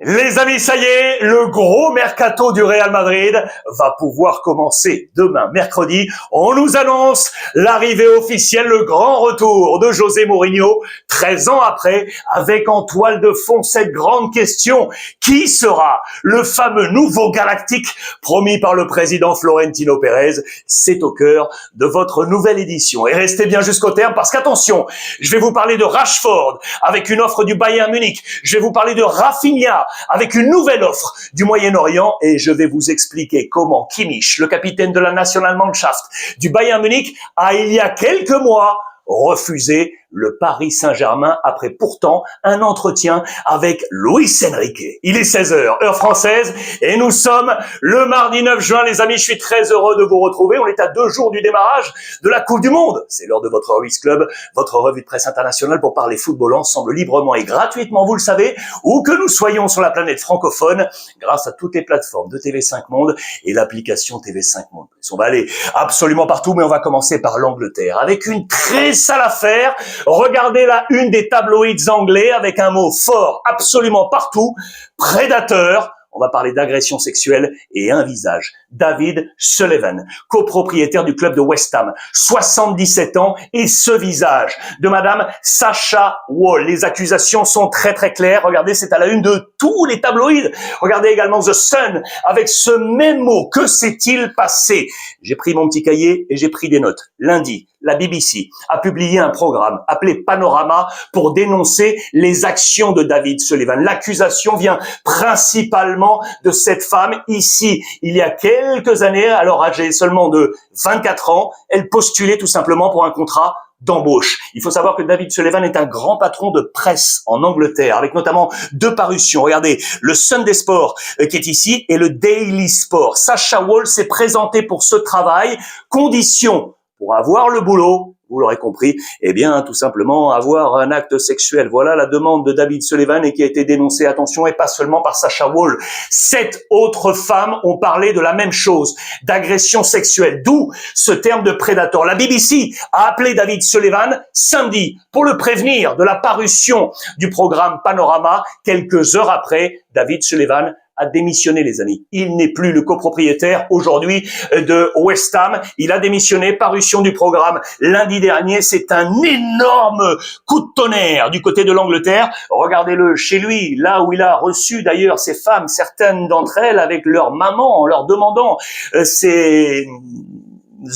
Les amis, ça y est, le gros mercato du Real Madrid va pouvoir commencer demain, mercredi. On nous annonce l'arrivée officielle, le grand retour de José Mourinho, 13 ans après, avec en toile de fond cette grande question. Qui sera le fameux nouveau galactique promis par le président Florentino Pérez? C'est au cœur de votre nouvelle édition. Et restez bien jusqu'au terme parce qu'attention, je vais vous parler de Rashford avec une offre du Bayern Munich. Je vais vous parler de Rafinha avec une nouvelle offre du Moyen-Orient et je vais vous expliquer comment Kimmich, le capitaine de la Nationalmannschaft du Bayern Munich, a il y a quelques mois refusé le Paris Saint-Germain après pourtant un entretien avec Luis Enrique. Il est 16h, heure française, et nous sommes le mardi 9 juin. Les amis, je suis très heureux de vous retrouver. On est à 2 jours du démarrage de la Coupe du Monde. C'est l'heure de votre Ruiz Club, votre revue de presse internationale pour parler football ensemble librement et gratuitement, vous le savez, où que nous soyons sur la planète francophone, grâce à toutes les plateformes de TV5 Monde et l'application TV5 Monde. On va aller absolument partout, mais on va commencer par l'Angleterre avec une très sale affaire. Regardez la une des tabloïds anglais avec un mot fort absolument partout, prédateur. On va parler d'agression sexuelle et un visage. David Sullivan, copropriétaire du club de West Ham, 77 ans, et ce visage de madame Sacha Wall. Les accusations sont très très claires. Regardez, c'est à la une de tous les tabloïds. Regardez également The Sun avec ce même mot. Que s'est-il passé? J'ai pris mon petit cahier et j'ai pris des notes. Lundi, la BBC a publié un programme appelé Panorama pour dénoncer les actions de David Sullivan. L'accusation vient principalement de cette femme ici. Il y a quelques années, alors âgée seulement de 24 ans, elle postulait tout simplement pour un contrat d'embauche. Il faut savoir que David Sullivan est un grand patron de presse en Angleterre, avec notamment 2 parutions. Regardez, le Sunday Sport qui est ici et le Daily Sport. Sacha Wall s'est présenté pour ce travail. Condition pour avoir le boulot, vous l'aurez compris, eh bien, tout simplement avoir un acte sexuel. Voilà la demande de David Sullivan et qui a été dénoncée, attention, et pas seulement par Sacha Wall. 7 autres femmes ont parlé de la même chose, d'agression sexuelle, d'où ce terme de prédateur. La BBC a appelé David Sullivan samedi pour le prévenir de la parution du programme Panorama. Quelques heures après, David Sullivan a démissionné, les amis. Il n'est plus le copropriétaire aujourd'hui de West Ham. Il a démissionné, parution du programme lundi dernier. C'est un énorme coup de tonnerre du côté de l'Angleterre. Regardez-le chez lui, là où il a reçu d'ailleurs ces femmes, certaines d'entre elles avec leur maman, en leur demandant ces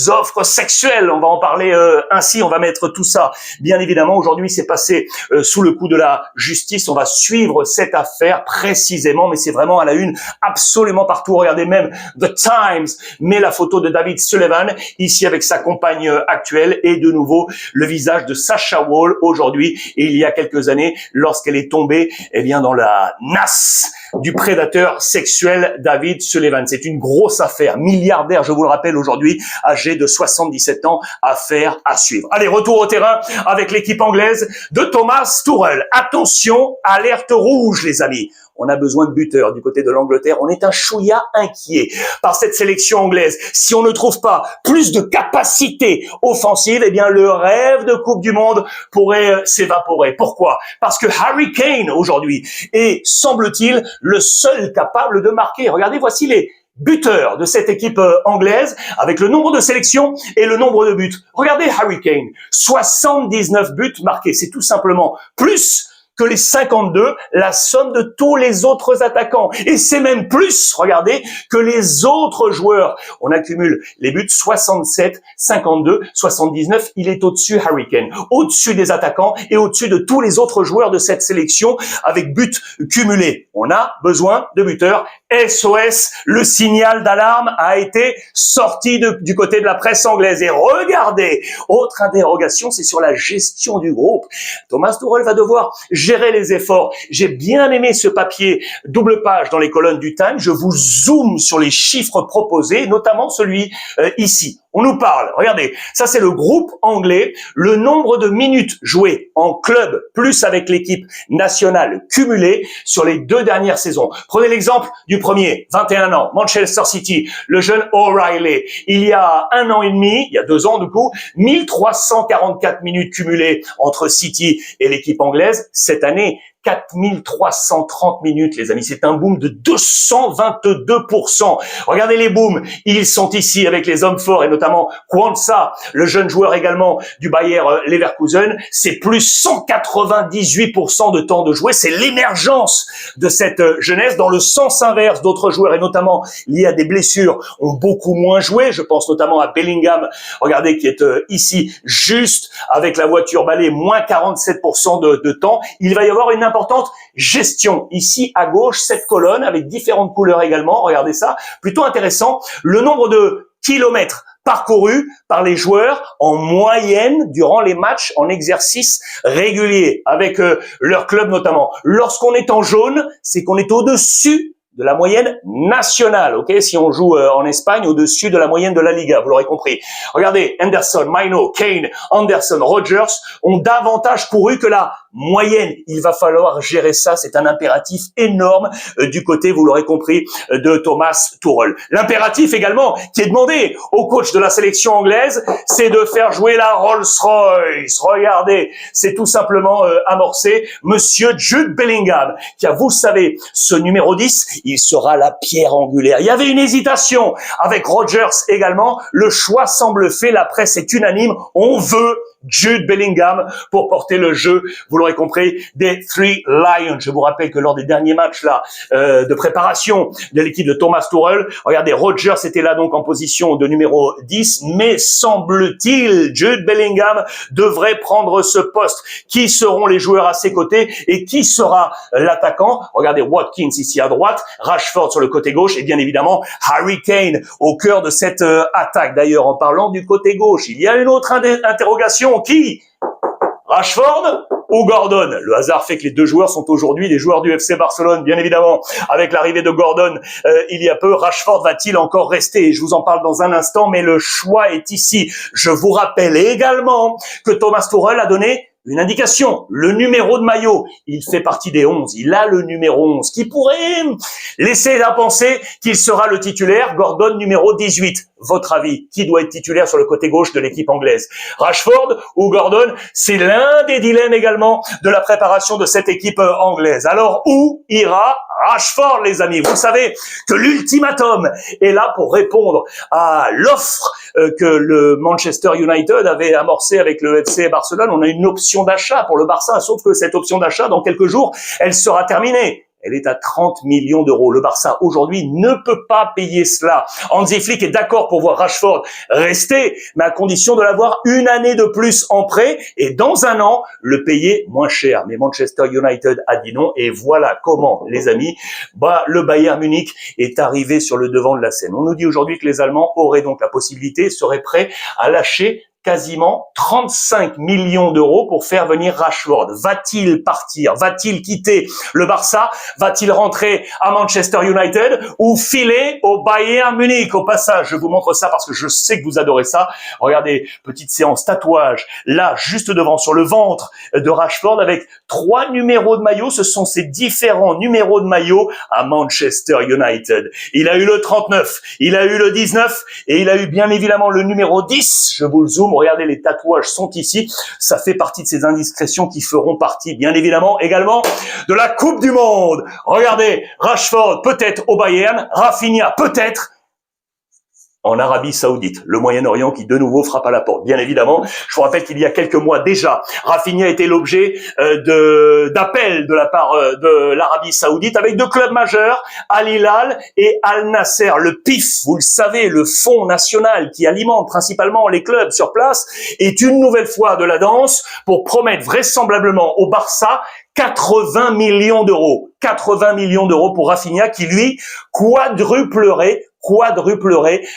offres sexuelles, on va en parler ainsi, on va mettre tout ça. Bien évidemment, aujourd'hui, c'est passé sous le coup de la justice. On va suivre cette affaire précisément, mais c'est vraiment à la une absolument partout. Regardez, même The Times met la photo de David Sullivan ici avec sa compagne actuelle et de nouveau le visage de Sacha Wall aujourd'hui et il y a quelques années lorsqu'elle est tombée bien dans la nasse du prédateur sexuel David Sullivan. C'est une grosse affaire, milliardaire, je vous le rappelle aujourd'hui, âgé de 77 ans, affaire à suivre. Allez, retour au terrain avec l'équipe anglaise de Thomas Tuchel. Attention, alerte rouge les amis. On a besoin de buteurs du côté de l'Angleterre. On est un chouïa inquiet par cette sélection anglaise. Si on ne trouve pas plus de capacité offensive, eh bien le rêve de Coupe du Monde pourrait s'évaporer. Pourquoi? Parce que Harry Kane aujourd'hui est, semble-t-il, le seul capable de marquer. Regardez, voici les buteurs de cette équipe anglaise avec le nombre de sélections et le nombre de buts. Regardez Harry Kane, 79 buts marqués. C'est tout simplement plus que les 52, la somme de tous les autres attaquants. Et c'est même plus, regardez, que les autres joueurs. On accumule les buts 67, 52, 79. Il est au-dessus, Harry Kane, au-dessus des attaquants et au-dessus de tous les autres joueurs de cette sélection avec buts cumulés. On a besoin de buteurs. SOS, le signal d'alarme a été sorti du côté de la presse anglaise. Et regardez, autre interrogation, c'est sur la gestion du groupe. Thomas Tuchel va devoir gérer les efforts. J'ai bien aimé ce papier double page dans les colonnes du Time. Je vous zoome sur les chiffres proposés, notamment celui ici. On nous parle, regardez, ça c'est le groupe anglais, le nombre de minutes jouées en club plus avec l'équipe nationale cumulée sur les 2 dernières saisons. Prenez l'exemple du premier, 21 ans, Manchester City, le jeune O'Reilly. Il y a 1 an et demi, il y a 2 ans du coup, 1344 minutes cumulées entre City et l'équipe anglaise. Cette année, 4330 minutes, les amis. C'est un boom de 222%. Regardez les booms. Ils sont ici avec les hommes forts et notamment Quansah, le jeune joueur également du Bayer Leverkusen. C'est plus 198% de temps de jouer. C'est l'émergence de cette jeunesse. Dans le sens inverse, d'autres joueurs et notamment liés à des blessures ont beaucoup moins joué. Je pense notamment à Bellingham. Regardez qui est ici juste avec la voiture balai, moins 47% de temps. Il va y avoir une importante gestion. Ici, à gauche, cette colonne avec différentes couleurs également. Regardez ça. Plutôt intéressant. Le nombre de kilomètres parcourus par les joueurs en moyenne durant les matchs en exercice régulier avec leur club notamment. Lorsqu'on est en jaune, c'est qu'on est au-dessus de la moyenne nationale, ok? Si on joue en Espagne, au-dessus de la moyenne de la Liga, vous l'aurez compris. Regardez, Henderson, Maino, Kane, Anderson, Rodgers ont davantage couru que la moyenne. Il va falloir gérer ça, c'est un impératif énorme du côté, vous l'aurez compris, de Thomas Tuchel. L'impératif également qui est demandé au coach de la sélection anglaise, c'est de faire jouer la Rolls-Royce. Regardez, c'est tout simplement amorcé. Monsieur Jude Bellingham, qui a, vous savez, ce numéro 10, il sera la pierre angulaire. Il y avait une hésitation avec Rodgers également. Le choix semble fait. La presse est unanime. On veut Jude Bellingham pour porter le jeu, vous l'aurez compris, des Three Lions. Je vous rappelle que lors des derniers matchs là de préparation de l'équipe de Thomas Tuchel, regardez, Rodgers était là donc en position de numéro 10, mais semble-t-il, Jude Bellingham devrait prendre ce poste. Qui seront les joueurs à ses côtés et qui sera l'attaquant? Regardez, Watkins ici à droite, Rashford sur le côté gauche et bien évidemment Harry Kane au cœur de cette attaque. D'ailleurs, en parlant du côté gauche, il y a une autre interrogation. Qui? Rashford ou Gordon? Le hasard fait que les deux joueurs sont aujourd'hui les joueurs du FC Barcelone, bien évidemment. Avec l'arrivée de Gordon il y a peu, Rashford va-t-il encore rester? Je vous en parle dans un instant, mais le choix est ici. Je vous rappelle également que Thomas Tuchel a donné une indication, le numéro de maillot, il fait partie des 11, il a le numéro 11, qui pourrait laisser à penser qu'il sera le titulaire, Gordon numéro 18. Votre avis, qui doit être titulaire sur le côté gauche de l'équipe anglaise? Rashford ou Gordon? C'est l'un des dilemmes également de la préparation de cette équipe anglaise. Alors, où ira Rashford, les amis? Vous savez que l'ultimatum est là pour répondre à l'offre que le Manchester United avait amorcée avec le FC Barcelone. On a une option d'achat pour le Barça, sauf que cette option d'achat, dans quelques jours, elle sera terminée. Elle est à 30 millions d'euros. Le Barça, aujourd'hui, ne peut pas payer cela. Hansi Flick est d'accord pour voir Rashford rester, mais à condition de l'avoir une année de plus en prêt et dans un an, le payer moins cher. Mais Manchester United a dit non et voilà comment, les amis, le Bayern Munich est arrivé sur le devant de la scène. On nous dit aujourd'hui que les Allemands auraient donc la possibilité, seraient prêts à lâcher quasiment 35 millions d'euros pour faire venir Rashford. Va-t-il partir? Va-t-il quitter le Barça? Va-t-il rentrer à Manchester United ou filer au Bayern Munich? Au passage, je vous montre ça parce que je sais que vous adorez ça. Regardez, petite séance tatouage, là, juste devant, sur le ventre de Rashford, avec 3 numéros de maillot. Ce sont ces différents numéros de maillot à Manchester United. Il a eu le 39, il a eu le 19 et il a eu bien évidemment le numéro 10. Je vous le zoome. Regardez, les tatouages sont ici. Ça fait partie de ces indiscrétions qui feront partie, bien évidemment, également de la Coupe du Monde. Regardez, Rashford peut-être au Bayern, Rafinha peut-être en Arabie Saoudite, le Moyen-Orient qui de nouveau frappe à la porte. Bien évidemment, je vous rappelle qu'il y a quelques mois déjà, Rafinha était l'objet d'appels de la part de l'Arabie Saoudite avec deux clubs majeurs, Al Hilal et Al Nasser. Le PIF, vous le savez, le fonds national qui alimente principalement les clubs sur place, est une nouvelle fois de la danse pour promettre vraisemblablement au Barça 80 millions d'euros. 80 millions d'euros pour Rafinha qui, lui, quadruplerait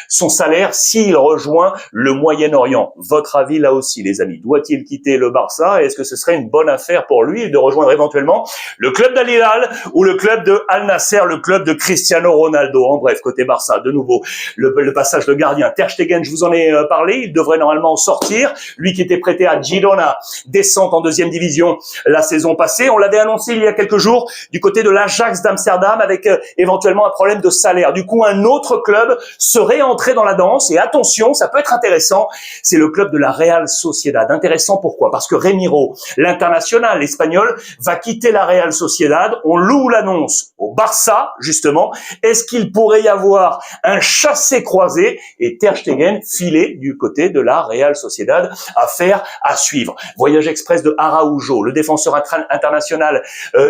son salaire s'il rejoint le Moyen-Orient. Votre avis là aussi, les amis? Doit-il quitter le Barça? Est-ce que ce serait une bonne affaire pour lui de rejoindre éventuellement le club d'Al Hilal ou le club de Al Nasser, le club de Cristiano Ronaldo? En bref, côté Barça, de nouveau, le passage de gardien. Ter Stegen, je vous en ai parlé, il devrait normalement sortir. Lui qui était prêté à Girona, descente en deuxième division la saison passée. On l'avait annoncé il y a quelques jours du côté de l'Ajax d'Amsterdam avec éventuellement un problème de salaire. Du coup, un autre club serait entré dans la danse. Et attention, ça peut être intéressant, c'est le club de la Real Sociedad. Intéressant pourquoi? Parce que Ramiro, l'international espagnol, va quitter la Real Sociedad. On loue l'annonce au Barça, justement. Est-ce qu'il pourrait y avoir un chassé-croisé et Ter Stegen filé du côté de la Real Sociedad? Affaire à suivre. Voyage express de Araujo, le défenseur international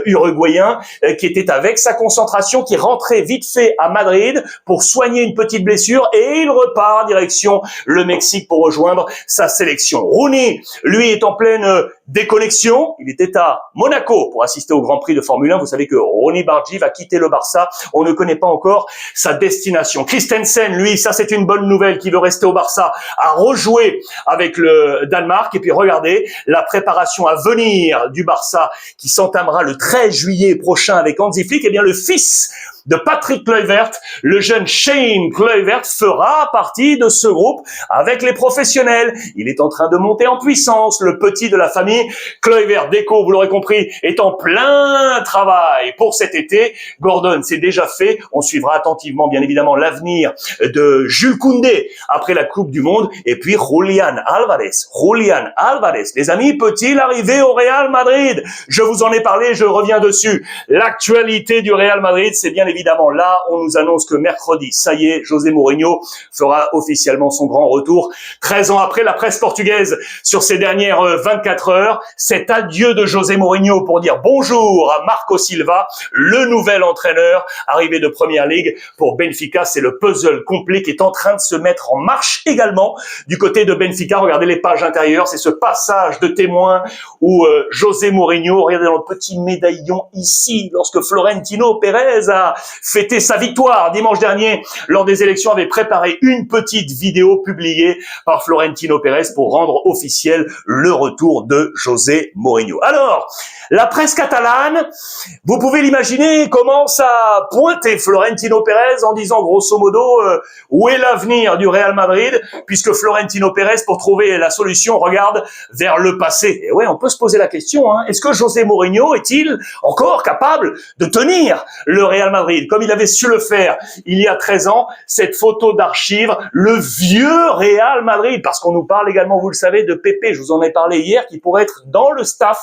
uruguayen, qui était avec sa concentration, qui rentrait vite fait à Madrid pour soigner une petite blessure et il repart direction le Mexique pour rejoindre sa sélection. Rooney, lui, est en pleine déconnexion. Il était à Monaco pour assister au Grand Prix de Formule 1. Vous savez que Ronnie Bargi va quitter le Barça. On ne connaît pas encore sa destination. Christensen, lui, ça c'est une bonne nouvelle, qui veut rester au Barça, a rejoué avec le Danemark. Et puis regardez, la préparation à venir du Barça qui s'entamera le 13 juillet prochain avec Hansi Flick. Eh bien, le fils de Patrick Kluivert, le jeune Shane Kluivert, fera partie de ce groupe avec les professionnels. Il est en train de monter en puissance. Le petit de la famille Kluivert Deco, vous l'aurez compris, est en plein travail pour cet été. Gordon, c'est déjà fait. On suivra attentivement, bien évidemment, l'avenir de Jules Koundé après la Coupe du Monde. Et puis Julián Álvarez. Julián Álvarez, les amis, peut-il arriver au Real Madrid? Je vous en ai parlé, je reviens dessus. L'actualité du Real Madrid, c'est bien évidemment là, on nous annonce que mercredi, ça y est, José Mourinho fera officiellement son grand retour. 13 ans après, la presse portugaise, sur ces dernières 24 heures, cet adieu de José Mourinho pour dire bonjour à Marco Silva, le nouvel entraîneur arrivé de Première Ligue pour Benfica. C'est le puzzle complet qui est en train de se mettre en marche également du côté de Benfica. Regardez les pages intérieures, c'est ce passage de témoin où José Mourinho, regardez dans le petit médaillon ici, lorsque Florentino Pérez a fêté sa victoire dimanche dernier lors des élections, avait préparé une petite vidéo publiée par Florentino Pérez pour rendre officiel le retour de José Mourinho. Alors, la presse catalane, vous pouvez l'imaginer, commence à pointer Florentino Pérez en disant grosso modo où est l'avenir du Real Madrid, puisque Florentino Pérez, pour trouver la solution, regarde vers le passé. Et ouais, on peut se poser la question, hein, est-ce que José Mourinho est-il encore capable de tenir le Real Madrid comme il avait su le faire il y a 13 ans? Cette photo d'archive, le vieux Real Madrid, parce qu'on nous parle également, vous le savez, de Pepe, je vous en ai parlé hier, qui pourrait être dans le staff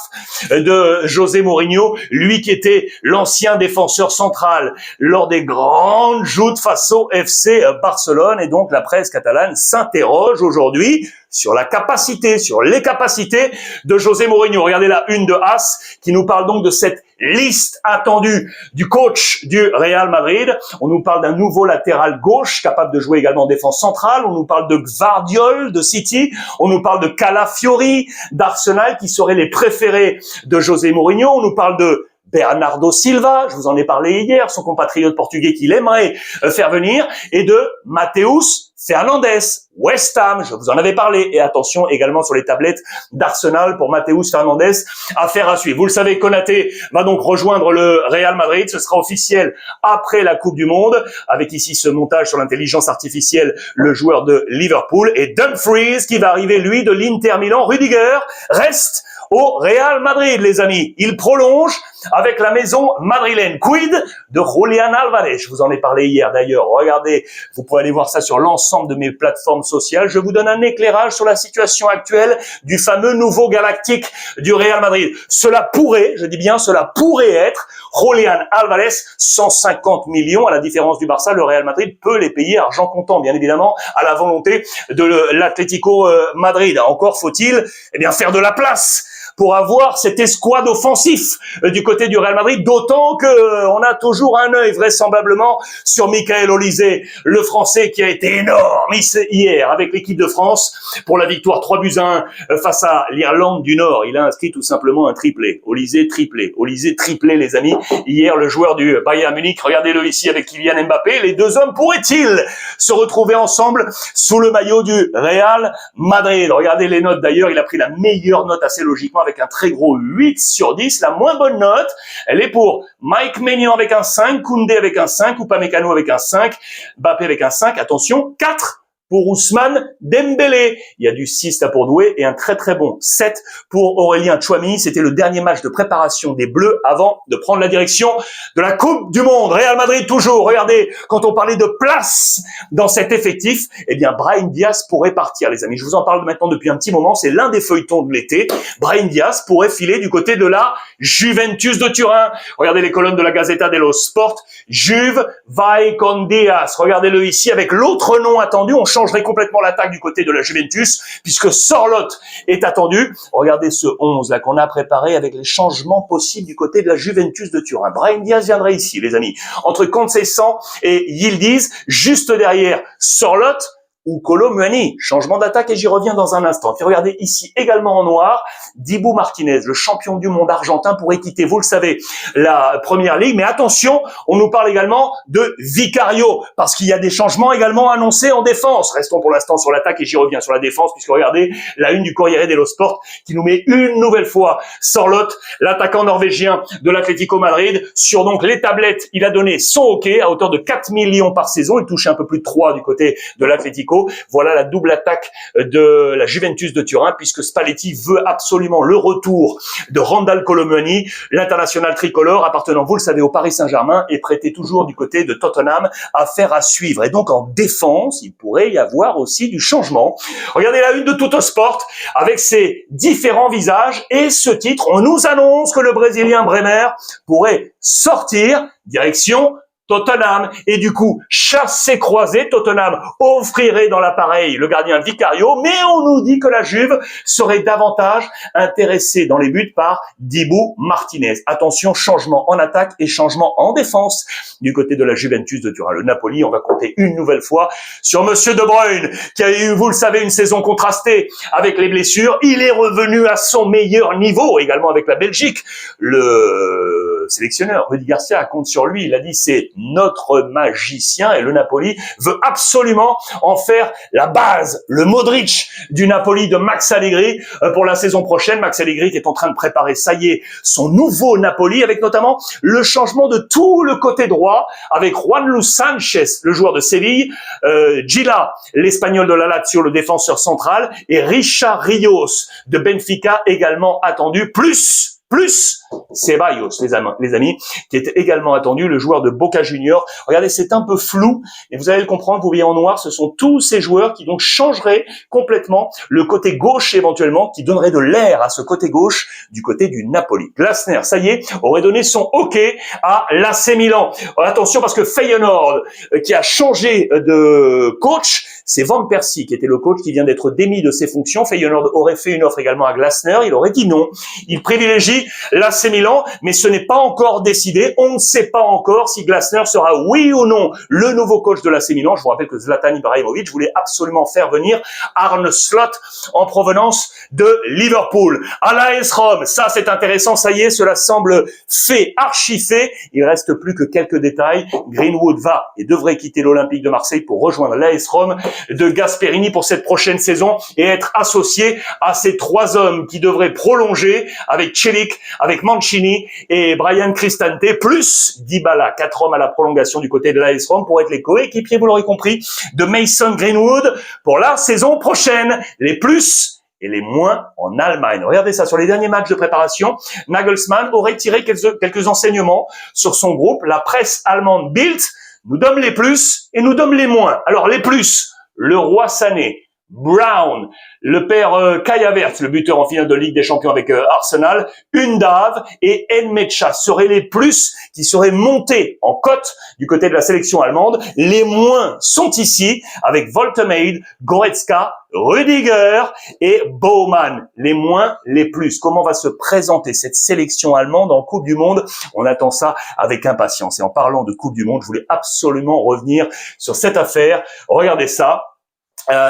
de José Mourinho, lui qui était l'ancien défenseur central lors des grandes joutes face au FC Barcelone. Et donc la presse catalane s'interroge aujourd'hui sur la capacité, sur les capacités de José Mourinho. Regardez la une de AS qui nous parle donc de cette liste attendue du coach du Real Madrid. On nous parle d'un nouveau latéral gauche capable de jouer également en défense centrale. On nous parle de Gvardiol de City. On nous parle de Calafiori d'Arsenal qui seraient les préférés de José Mourinho. On nous parle de Bernardo Silva, je vous en ai parlé hier, son compatriote portugais qu'il aimerait faire venir, et de Mateus Fernandes, West Ham, je vous en avais parlé. Et attention également sur les tablettes d'Arsenal pour Mateus Fernandes, affaire à suivre. Vous le savez, Konaté va donc rejoindre le Real Madrid. Ce sera officiel après la Coupe du Monde, avec ici ce montage sur l'intelligence artificielle, le joueur de Liverpool, et Dumfries qui va arriver, lui, de l'Inter Milan. Rudiger reste au Real Madrid, les amis. Il prolonge avec la maison madrilène. Quid de Julián Álvarez? Je vous en ai parlé hier d'ailleurs. Regardez, vous pouvez aller voir ça sur l'ensemble de mes plateformes sociales. Je vous donne un éclairage sur la situation actuelle du fameux nouveau galactique du Real Madrid. Cela pourrait, je dis bien, cela pourrait être Julián Álvarez, 150 millions. À la différence du Barça, le Real Madrid peut les payer argent comptant, bien évidemment, à la volonté de l'Atlético Madrid. Encore faut-il, faire de la place pour avoir cette escouade offensif du côté du Real Madrid, d'autant que on a toujours un œil vraisemblablement sur Michael Olise, le Français qui a été énorme hier avec l'équipe de France pour la victoire 3-1 face à l'Irlande du Nord. Il a inscrit tout simplement un triplé. Olise triplé, les amis. Hier, le joueur du Bayern Munich, regardez-le ici avec Kylian Mbappé. Les deux hommes pourraient-ils se retrouver ensemble sous le maillot du Real Madrid? Regardez les notes d'ailleurs, il a pris la meilleure note assez logiquement avec un très gros 8 sur 10. La moins bonne note, elle est pour Mike Maignan avec un 5, Koundé avec un 5, Upamecano avec un 5, Mbappé avec un 5. Attention, 4 pour Ousmane Dembélé. Il y a du 6 là pour Doué et un très très bon 7 pour Aurélien Tchouameni. C'était le dernier match de préparation des Bleus avant de prendre la direction de la Coupe du Monde. Real Madrid toujours. Regardez, quand on parlait de place dans cet effectif, eh bien Brahim Diaz pourrait partir, les amis. Je vous en parle maintenant depuis un petit moment. C'est l'un des feuilletons de l'été. Brahim Diaz pourrait filer du côté de la Juventus de Turin. Regardez les colonnes de la Gazzetta dello Sport. Juve vai con Diaz. Regardez-le ici avec l'autre nom attendu. On changerait complètement l'attaque du côté de la Juventus puisque Sorloth est attendu. Regardez ce 11 là qu'on a préparé avec les changements possibles du côté de la Juventus de Turin. Brahim Diaz viendrait ici, les amis, entre Conceição et Yildiz, juste derrière Sorloth ou Kolo Muani. Changement d'attaque et j'y reviens dans un instant. Puis regardez ici également en noir, Dibu Martinez, le champion du monde argentin, pourrait quitter, vous le savez, la première ligue. Mais attention, on nous parle également de Vicario, parce qu'il y a des changements également annoncés en défense. Restons pour l'instant sur l'attaque et j'y reviens sur la défense, puisque regardez la une du Corriere dello Sport qui nous met une nouvelle fois Sorloth, l'attaquant norvégien de l'Atlético Madrid, sur donc les tablettes. Il a donné son OK à hauteur de 4 millions par saison. Il touche un peu plus de 3 du côté de l'Atlético. Voilà la double attaque de la Juventus de Turin, puisque Spalletti veut absolument le retour de Randal Kolo Muani, l'international tricolore appartenant, vous le savez, au Paris Saint-Germain et prêté toujours du côté de Tottenham. Affaire à suivre. Et donc en défense, il pourrait y avoir aussi du changement. Regardez la une de Tuttosport avec ses différents visages et ce titre. On nous annonce que le Brésilien Bremer pourrait sortir direction Tottenham. Et du coup, chassé croisé, Tottenham offrirait dans l'appareil le gardien Vicario, mais on nous dit que la Juve serait davantage intéressée dans les buts par Dibu Martinez. Attention, changement en attaque et changement en défense du côté de la Juventus de Turin. Le Napoli, on va compter une nouvelle fois sur Monsieur De Bruyne, qui a eu, vous le savez, une saison contrastée avec les blessures. Il est revenu à son meilleur niveau, également avec la Belgique. Le sélectionneur Rudi Garcia compte sur lui. Il a dit c'est notre magicien et le Napoli veut absolument en faire la base, le Modric du Napoli de Max Allegri pour la saison prochaine. Max Allegri qui est en train de préparer, ça y est, son nouveau Napoli avec notamment le changement de tout le côté droit avec Juan Luis Sanchez, le joueur de Séville, Gila, l'Espagnol de la Lazio, le défenseur central et Richard Rios de Benfica également attendu, plus Ceballos, les amis, qui était également attendu, le joueur de Boca Juniors. Regardez, c'est un peu flou, et vous allez le comprendre, vous voyez en noir, ce sont tous ces joueurs qui donc changeraient complètement le côté gauche éventuellement, qui donnerait de l'air à ce côté gauche du côté du Napoli. Glasner, ça y est, aurait donné son OK à l'AC Milan. Attention parce que Feyenoord, qui a changé de coach, c'est Van Persie qui était le coach qui vient d'être démis de ses fonctions. Feyenoord aurait fait une offre également à Glasner, il aurait dit non. Il privilégie l'AC Milan, mais ce n'est pas encore décidé. On ne sait pas encore si Glasner sera oui ou non le nouveau coach de l'AC Milan. Je vous rappelle que Zlatan Ibrahimovic voulait absolument faire venir Arne Slot en provenance de Liverpool. À l'AS Rome, ça c'est intéressant, ça y est, cela semble fait, archi fait. Il reste plus que quelques détails. Greenwood va et devrait quitter l'Olympique de Marseille pour rejoindre l'AS Rome de Gasperini pour cette prochaine saison et être associé à ces trois hommes qui devraient prolonger avec Celik, avec Mancini et Brian Cristante, plus Dybala, 4 hommes à la prolongation du côté de l'AS Rome pour être les coéquipiers, vous l'aurez compris, de Mason Greenwood pour la saison prochaine. Les plus et les moins en Allemagne. Regardez ça, sur les derniers matchs de préparation, Nagelsmann aurait tiré quelques enseignements sur son groupe. La presse allemande Bild nous donne les plus et nous donne les moins. Alors les plus, le roi Sané, Brown, le père Kai Havertz, le buteur en finale de Ligue des Champions avec Arsenal, Undav et Nmecha seraient les plus qui seraient montés en cote du côté de la sélection allemande. Les moins sont ici avec Woltemade, Goretzka, Rudiger et Baumann. Les moins, les plus. Comment va se présenter cette sélection allemande en Coupe du Monde? On attend ça avec impatience. Et en parlant de Coupe du Monde, je voulais absolument revenir sur cette affaire. Regardez ça.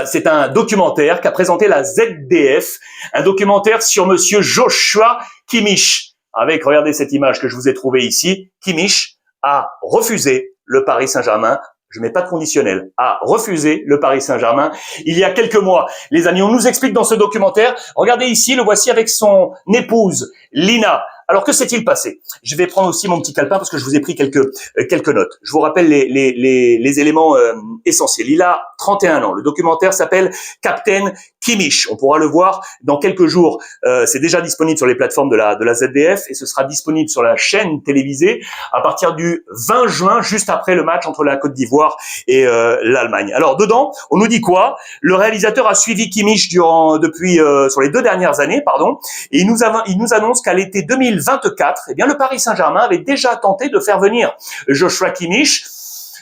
C'est un documentaire qu'a présenté la ZDF, un documentaire sur monsieur Joshua Kimmich. Avec, regardez cette image que je vous ai trouvée ici, Kimmich a refusé le Paris Saint-Germain. Je mets pas de conditionnel, a refusé le Paris Saint-Germain il y a quelques mois. Les amis, on nous explique dans ce documentaire, regardez ici, le voici avec son épouse, Lina, Alors, que s'est-il passé? Je vais prendre aussi mon petit calepin parce que je vous ai pris quelques notes. Je vous rappelle les éléments essentiels. Il a 31 ans. Le documentaire s'appelle Captain Kimmich. On pourra le voir dans quelques jours. C'est déjà disponible sur les plateformes de la ZDF et ce sera disponible sur la chaîne télévisée à partir du 20 juin, juste après le match entre la Côte d'Ivoire et l'Allemagne. Alors, dedans, on nous dit quoi? Le réalisateur a suivi Kimmich depuis sur les 2 dernières années, et il nous annonce qu'à l'été 2024, eh bien, le Paris Saint-Germain avait déjà tenté de faire venir Joshua Kimmich.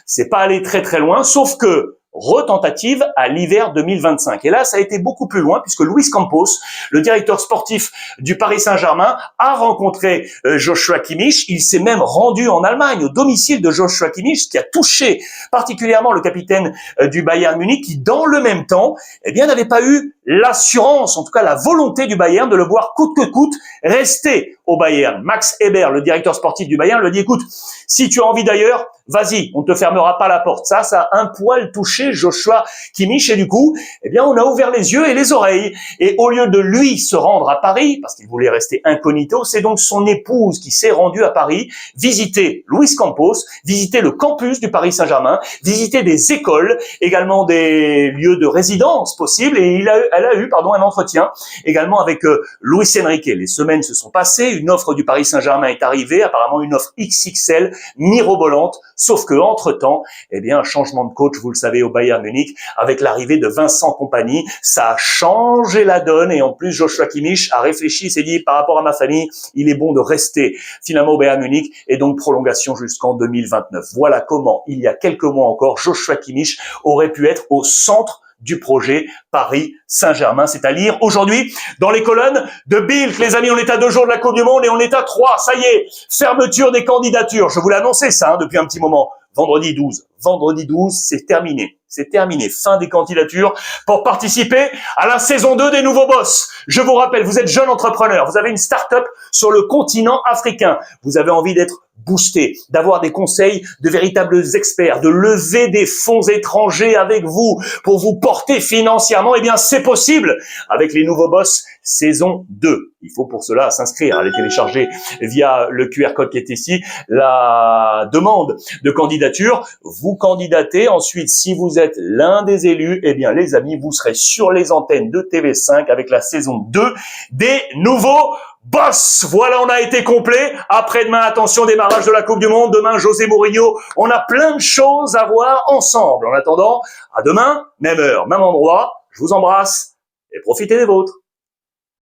C'est pas allé très très loin, sauf que retentative à l'hiver 2025. Et là, ça a été beaucoup plus loin puisque Luis Campos, le directeur sportif du Paris Saint-Germain, a rencontré Joshua Kimmich. Il s'est même rendu en Allemagne, au domicile de Joshua Kimmich, ce qui a touché particulièrement le capitaine du Bayern Munich, qui, dans le même temps, eh bien, n'avait pas eu l'assurance, en tout cas la volonté du Bayern de le voir coûte que coûte rester au Bayern. Max Eber, le directeur sportif du Bayern, lui dit, écoute, si tu as envie d'ailleurs, vas-y, on ne te fermera pas la porte. Ça a un poil touché Joshua Kimmich et du coup, eh bien, on a ouvert les yeux et les oreilles. Et au lieu de lui se rendre à Paris, parce qu'il voulait rester incognito, c'est donc son épouse qui s'est rendue à Paris, visiter Luis Campos, visiter le campus du Paris Saint-Germain, visiter des écoles, également des lieux de résidence possibles. Et elle a eu un entretien également avec Luis Enrique. Les semaines se sont passées, une offre du Paris Saint-Germain est arrivée, apparemment une offre XXL, mirobolante. Sauf que entre-temps, eh bien, un changement de coach, vous le savez, au Bayern Munich, avec l'arrivée de Vincent Kompany, ça a changé la donne et en plus, Joshua Kimmich a réfléchi, s'est dit, par rapport à ma famille, il est bon de rester finalement au Bayern Munich et donc prolongation jusqu'en 2029. Voilà comment, il y a quelques mois encore, Joshua Kimmich aurait pu être au centre du projet Paris Saint-Germain. C'est à lire aujourd'hui dans les colonnes de Bild. Les amis, on est à 2 jours de la Coupe du Monde et on est à 3. Ça y est, fermeture des candidatures. Je vous l'ai annoncé ça depuis un petit moment. Vendredi 12. Vendredi 12, c'est terminé. C'est terminé. Fin des candidatures pour participer à la saison 2 des Nouveaux Boss. Je vous rappelle, vous êtes jeune entrepreneur, vous avez une start-up sur le continent africain. Vous avez envie d'être boosté, d'avoir des conseils de véritables experts, de lever des fonds étrangers avec vous pour vous porter financièrement. Eh bien, c'est possible avec les Nouveaux Boss saison 2. Il faut pour cela s'inscrire, aller télécharger via le QR code qui est ici la demande de candidature. Vous candidatez. Ensuite, si vous êtes l'un des élus, eh bien, les amis, vous serez sur les antennes de TV5 avec la saison 2 des Nouveaux Boss. Voilà, on a été complet. Après-demain, attention, démarrage de la Coupe du Monde. Demain, José Mourinho. On a plein de choses à voir ensemble. En attendant, à demain, même heure, même endroit. Je vous embrasse et profitez des vôtres.